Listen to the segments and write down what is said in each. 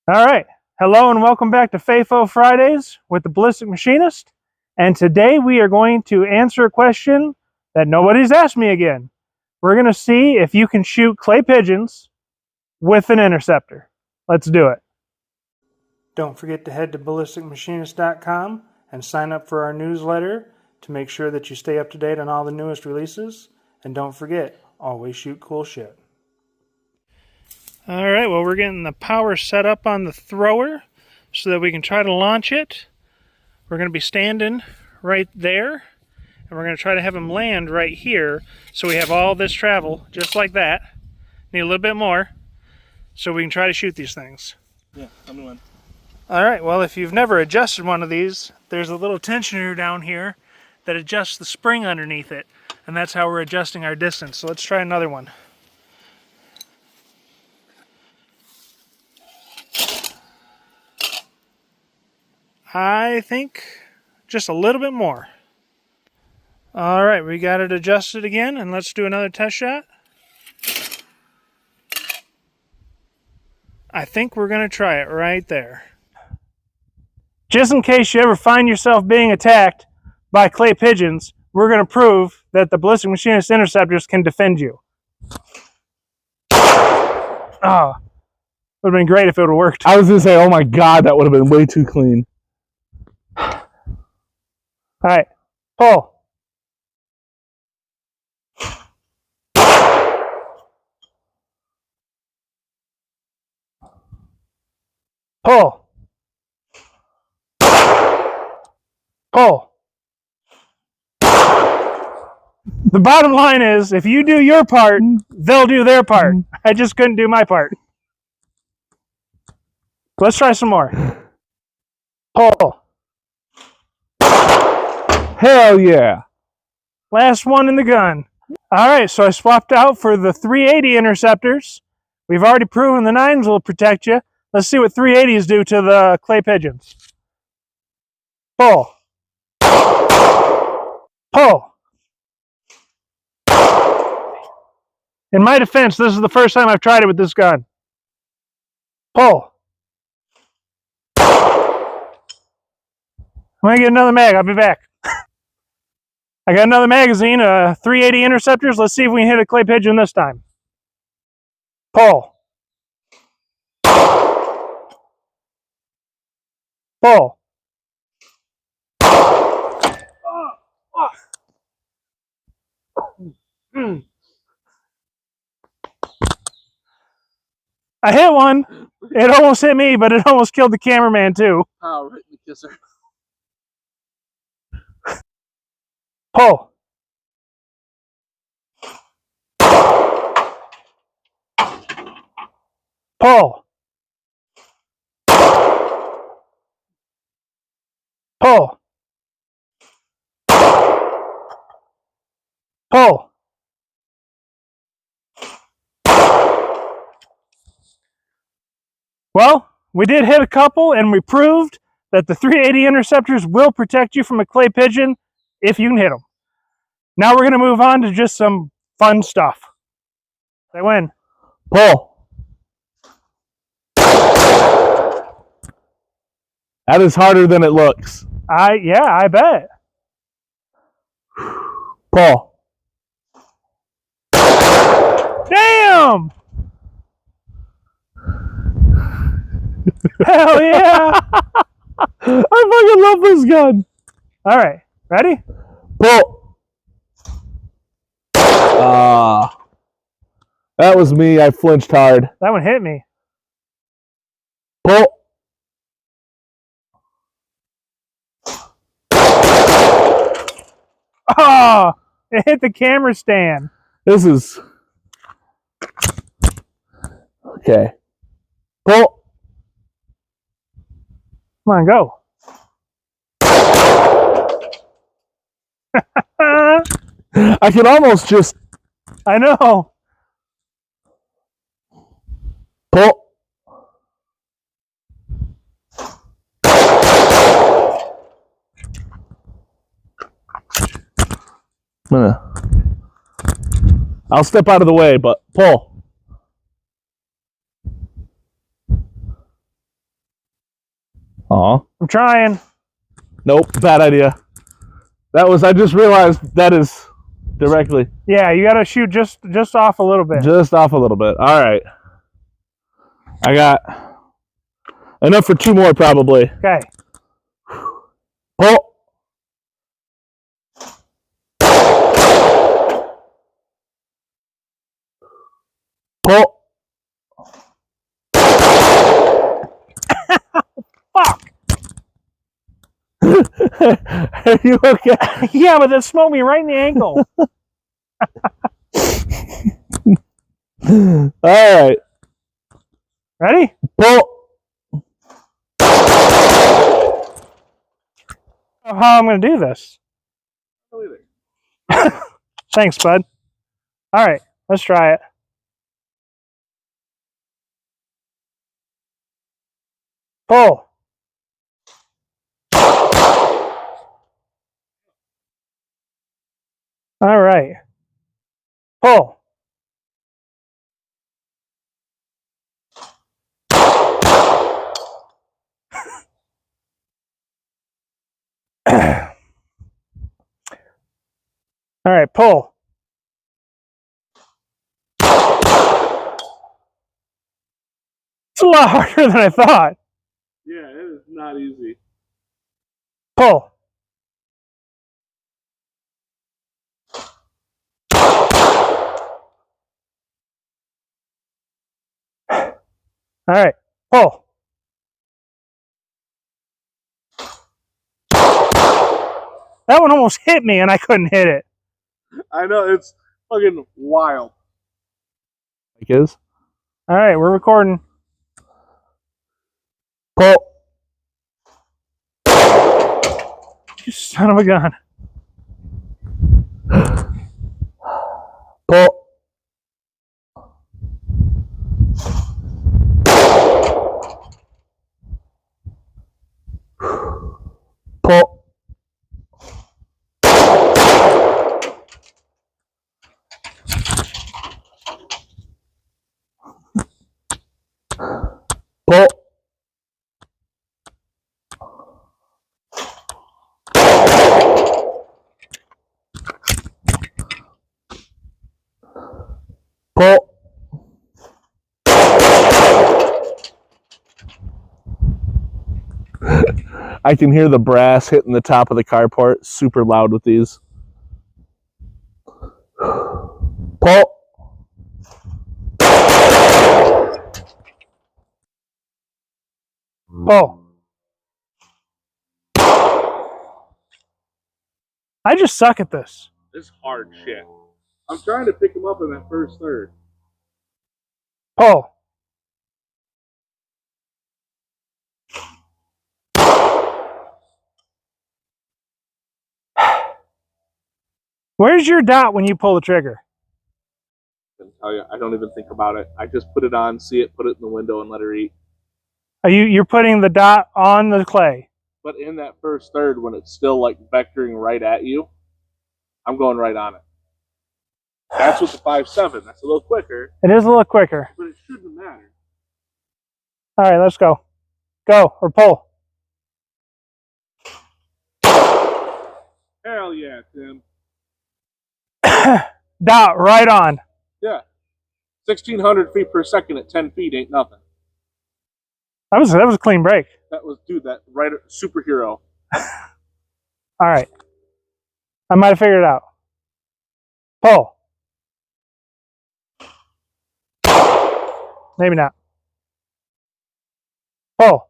All right. Hello and welcome back to FAFO Fridays with the Ballistic Machinist. And today we are going to answer a question that nobody's asked me again. We're going to see if you can shoot clay pigeons with an interceptor. Let's do it. Don't forget to head to ballisticmachinist.com and sign up for our newsletter to make sure that you stay up to date on all the newest releases. And don't forget, always shoot cool shit. All right, well, we're getting the power set up on the thrower so that we can try to launch it. We're going to be standing right there, and we're going to try to have him land right here so we have all this travel just like that. Need a little bit more so we can try to shoot these things. Yeah, I'm doing. All right, well, if you've never adjusted one of these, there's a little tensioner down here that adjusts the spring underneath it, and that's how we're adjusting our distance. So let's try another one. I think just a little bit more. All right, we got it adjusted again, and let's do another test shot. I think we're going to try it right there. Just in case you ever find yourself being attacked by clay pigeons, we're going to prove that the Ballistic Machinist Interceptors can defend you. Oh, would have been great if it would have worked. I was going to say, oh my God, that would have been way too clean. All right, pull. Pull. Pull. The bottom line is, if you do your part, they'll do their part. I just couldn't do my part. Let's try some more. Pull. Hell yeah. Last one in the gun. All right, so I swapped out for the 380 interceptors. We've already proven the 9s will protect you. Let's see what 380s do to the clay pigeons. Pull. Pull. In my defense, this is the first time I've tried it with this gun. Pull. I'm going to get another mag. I'll be back. I got another magazine, 380 interceptors. Let's see if we can hit a clay pigeon this time. Pull. Pull. I hit one. It almost hit me, but it almost killed the cameraman too. Oh, right in the kisser. Pull. Pull. Pull. Pull. Well, we did hit a couple, and we proved that the 380 interceptors will protect you from a clay pigeon if you can hit them. Now we're going to move on to just some fun stuff. They win. Pull. That is harder than it looks. Yeah, I bet. Pull. Damn! Hell yeah! I fucking love this gun. All right, ready? Pull. That was me. I flinched hard. That one hit me. Pull. Oh, it hit the camera stand. This is... Okay. Pull. Come on, go. I can almost just... I know. Pull. I'll step out of the way, but pull. Aw. I'm trying. Nope, bad idea. I just realized that is directly. Yeah, you got to shoot just off a little bit. Just off a little bit. All right. I got enough for 2 more probably. Okay. Pull. Pull. Fuck. Are you okay? Yeah, but that smoked me right in the ankle. All right. Ready? Pull. How I'm going to do this. Thanks, bud. All right, let's try it. Pull. All right. Pull. All right, pull. It's a lot harder than I thought. Yeah, it is not easy. Pull. All right, pull. That one almost hit me and I couldn't hit it. I know, it's fucking wild. Like is? All right, we're recording. Pull. You son of a gun. Pull. Pull. Pull. Pull. I can hear the brass hitting the top of the carport super loud with these. Pull. Pull. I just suck at this. This hard shit. I'm trying to pick him up in that first third. Pull. Where's your dot when you pull the trigger? I can tell you, I don't even think about it. I just put it on, see it, put it in the window, and let her eat. You're putting the dot on the clay? But in that first third, when it's still like vectoring right at you, I'm going right on it. That's with the 5.7. That's a little quicker. It is a little quicker. But it shouldn't matter. All right, let's go. Go, or pull. Hell yeah, Tim. Dot right on. Yeah. 1,600 feet per second at 10 feet ain't nothing. That was a clean break. That was, dude, that right superhero. All right. I might have figured it out. Pull. Maybe not. Pull.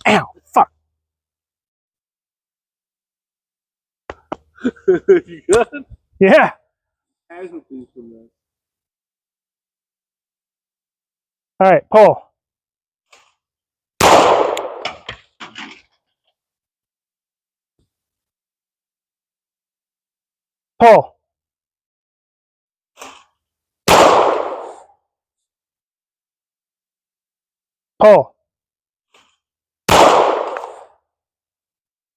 Ow, fuck. You good? Yeah. Casualties from this. All right, pull. Pull. Pull.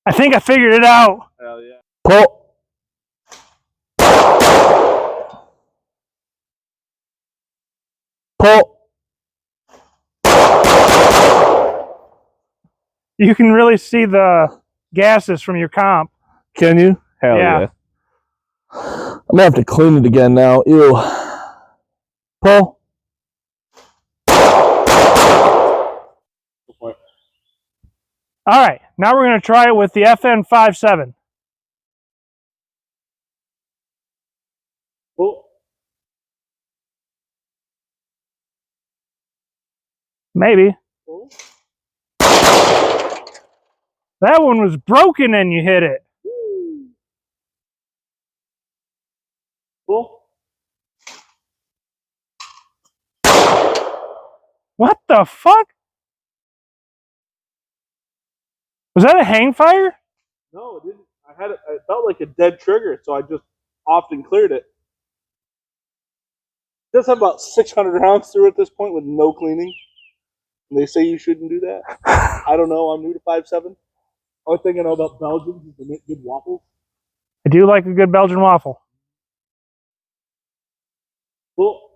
I think I figured it out. Hell yeah. Pull. Pull. You can really see the gases from your comp. Can you? Hell yeah. I'm gonna have to clean it again now. Ew. Pull. All right, now we're going to try it with the FN57. Pull. Maybe. Pull. That one was broken and you hit it. Pull. What the fuck? Was that a hang fire? No, it didn't. It felt like a dead trigger, so I just often cleared it. It does have about 600 rounds through at this point with no cleaning. And they say you shouldn't do that. I don't know. I'm new to 5.7. Only thing I know about Belgians is they make good waffles. I do like a good Belgian waffle. Pull.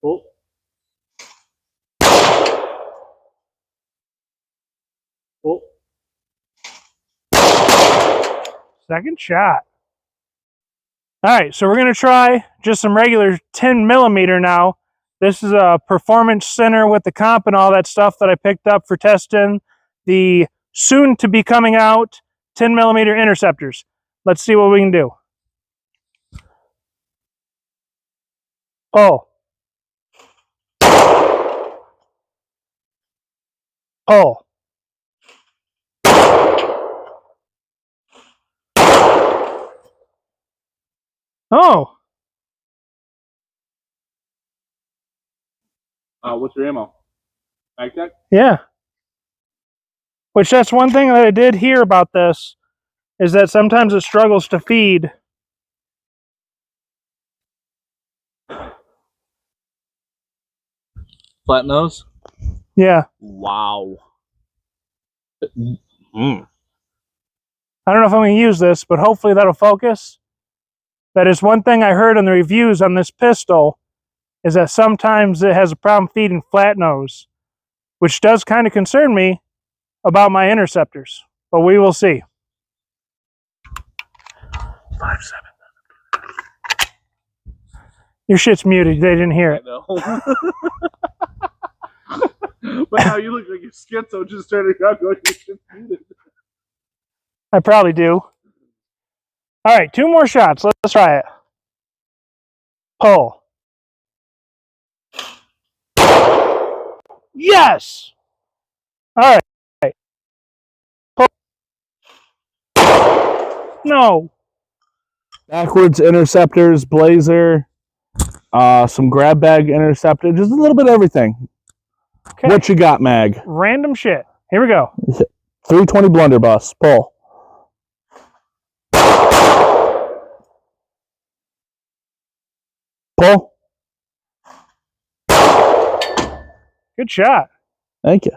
Pull. Pull. Second shot. All right, so we're going to try just some regular 10 millimeter now. This is a performance center with the comp and all that stuff that I picked up for testing the soon to be coming out 10 millimeter Interceptors. Let's see what we can do. Pull. Pull. Oh. What's your ammo? Mag Tech? Yeah. Which that's one thing that I did hear about this, is that sometimes it struggles to feed. Flat nose? Yeah. Wow. I don't know if I'm going to use this, but hopefully that'll focus. That is one thing I heard in the reviews on this pistol, is that sometimes it has a problem feeding flat nose, which does kind of concern me about my Interceptors, but we will see. 5.7. Your shit's muted. They didn't hear it. I know. But now you look like you're schizo just turning around going, your shit's muted. I probably do. All right, 2 more shots. Let's try it. Pull. Yes! All right. Pull. No. Backwards Interceptors, Blazer, some grab bag Interceptor, just a little bit of everything. Okay. What you got, Mag? Random shit. Here we go. 320 blunderbuss. Pull. Pull. Good shot. Thank you.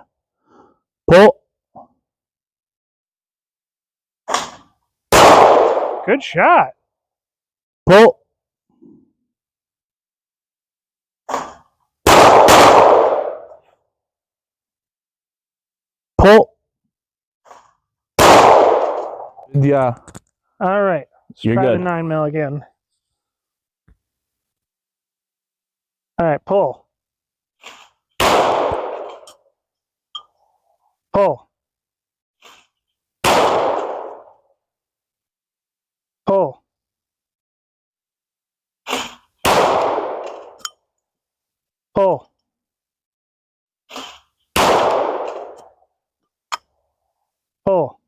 Pull. Good shot. Pull. Pull. Yeah. All right. Let's You're try good. the 9 mil again. All right, pull. Pull. Pull. Pull. Pull.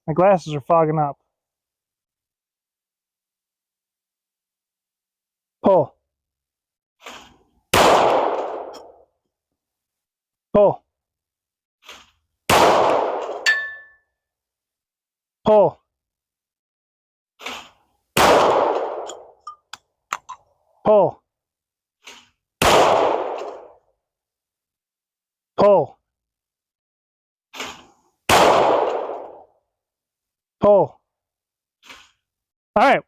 My glasses are fogging up. Pull. Pull. Pull. Pull. Pull. Pull. All right.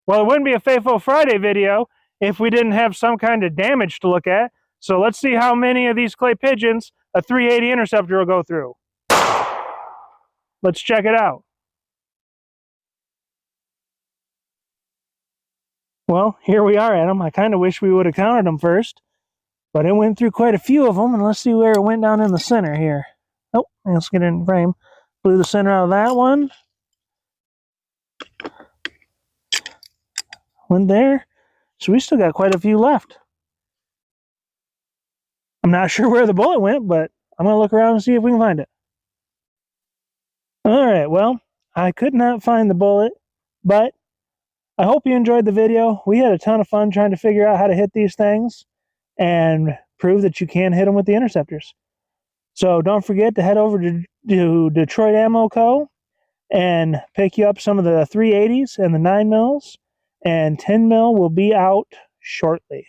Well, it wouldn't be a FAFO Friday video if we didn't have some kind of damage to look at. So let's see how many of these clay pigeons a 380 Interceptor will go through. Let's check it out. Well, here we are at them. I kind of wish we would have counted them first, but it went through quite a few of them, and let's see where it went down in the center here. Oh, let's get it in frame. Blew the center out of that one. Went there. So we still got quite a few left. I'm not sure where the bullet went, but I'm going to look around and see if we can find it. All right, well, I could not find the bullet, but I hope you enjoyed the video. We had a ton of fun trying to figure out how to hit these things and prove that you can hit them with the Interceptors. So don't forget to head over to Detroit Ammo Co. and pick you up some of the 380s and the 9mm, and 10mm will be out shortly.